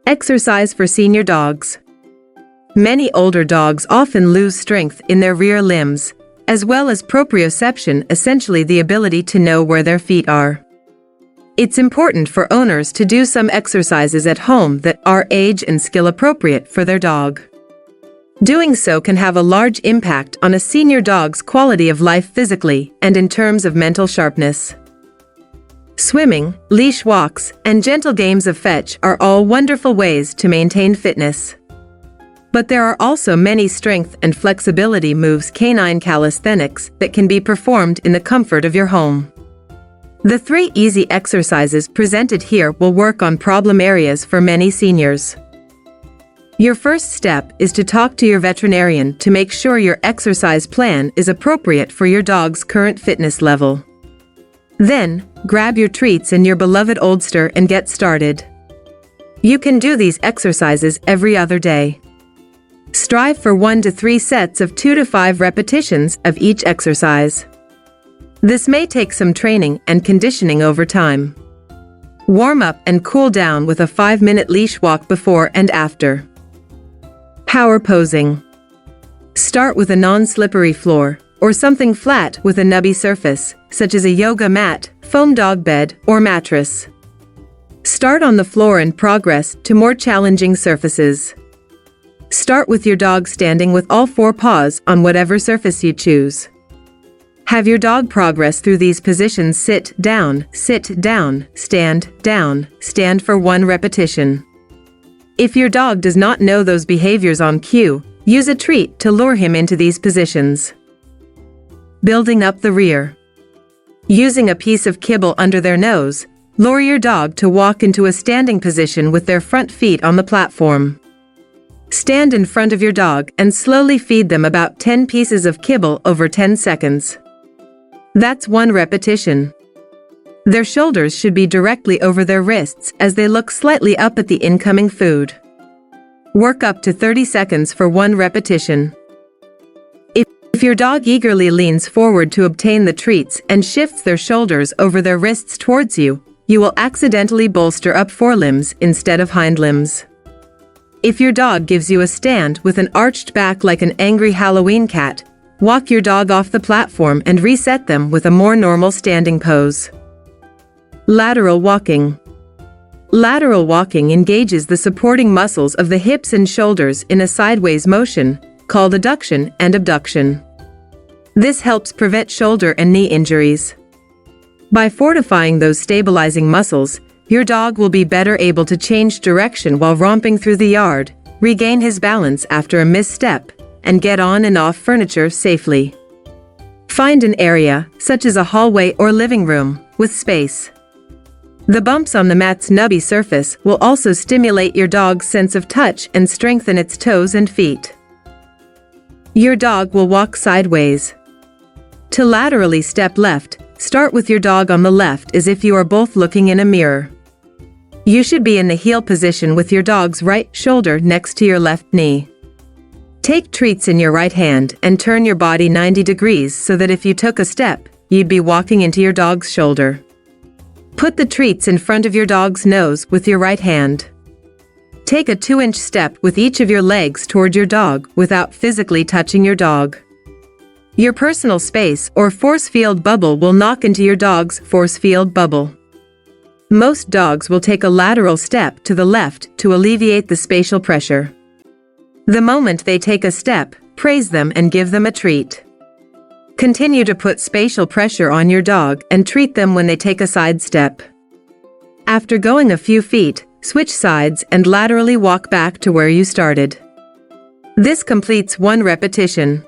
Exercise for senior dogs. Many older dogs often lose strength in their rear limbs, as well as proprioception, essentially the ability to know where their feet are. It's important for owners to do some exercises at home that are age and skill appropriate for their dog. Doing so can have a large impact on a senior dog's quality of life physically and in terms of mental sharpness. Swimming, leash walks, and gentle games of fetch are all wonderful ways to maintain fitness. But there are also many strength and flexibility moves, canine calisthenics, that can be performed in the comfort of your home. The 3 easy exercises presented here will work on problem areas for many seniors. Your first step is to talk to your veterinarian to make sure your exercise plan is appropriate for your dog's current fitness level. Then, grab your treats and your beloved Oldster and get started. You can do these exercises every other day. Strive for 1 to 3 sets of 2 to 5 repetitions of each exercise. This may take some training and conditioning over time. Warm up and cool down with a 5-minute leash walk before and after. Power posing. Start with a non-slippery floor, or something flat with a nubby surface, such as a yoga mat, foam dog bed, or mattress. Start on the floor and progress to more challenging surfaces. Start with your dog standing with all 4 paws on whatever surface you choose. Have your dog progress through these positions: sit down, stand for 1 repetition. If your dog does not know those behaviors on cue, use a treat to lure him into these positions. Building up the rear. Using a piece of kibble under their nose, lure your dog to walk into a standing position with their front feet on the platform. Stand in front of your dog and slowly feed them about 10 pieces of kibble over 10 seconds. That's 1 repetition. Their shoulders should be directly over their wrists as they look slightly up at the incoming food. Work up to 30 seconds for 1 repetition. If your dog eagerly leans forward to obtain the treats and shifts their shoulders over their wrists towards you, you will accidentally bolster up forelimbs instead of hind limbs. If your dog gives you a stand with an arched back like an angry Halloween cat, walk your dog off the platform and reset them with a more normal standing pose. Lateral walking. Lateral walking engages the supporting muscles of the hips and shoulders in a sideways motion, called adduction and abduction. This helps prevent shoulder and knee injuries. By fortifying those stabilizing muscles, your dog will be better able to change direction while romping through the yard, regain his balance after a misstep, and get on and off furniture safely. Find an area, such as a hallway or living room, with space. The bumps on the mat's nubby surface will also stimulate your dog's sense of touch and strengthen its toes and feet. Your dog will walk sideways. To laterally step left, start with your dog on the left as if you are both looking in a mirror. You should be in the heel position with your dog's right shoulder next to your left knee. Take treats in your right hand and turn your body 90 degrees so that if you took a step, you'd be walking into your dog's shoulder. Put the treats in front of your dog's nose with your right hand. Take a 2-inch step with each of your legs toward your dog without physically touching your dog. Your personal space or force field bubble will knock into your dog's force field bubble. Most dogs will take a lateral step to the left to alleviate the spatial pressure. The moment they take a step, praise them and give them a treat. Continue to put spatial pressure on your dog and treat them when they take a side step. After going a few feet, switch sides and laterally walk back to where you started. This completes 1 repetition.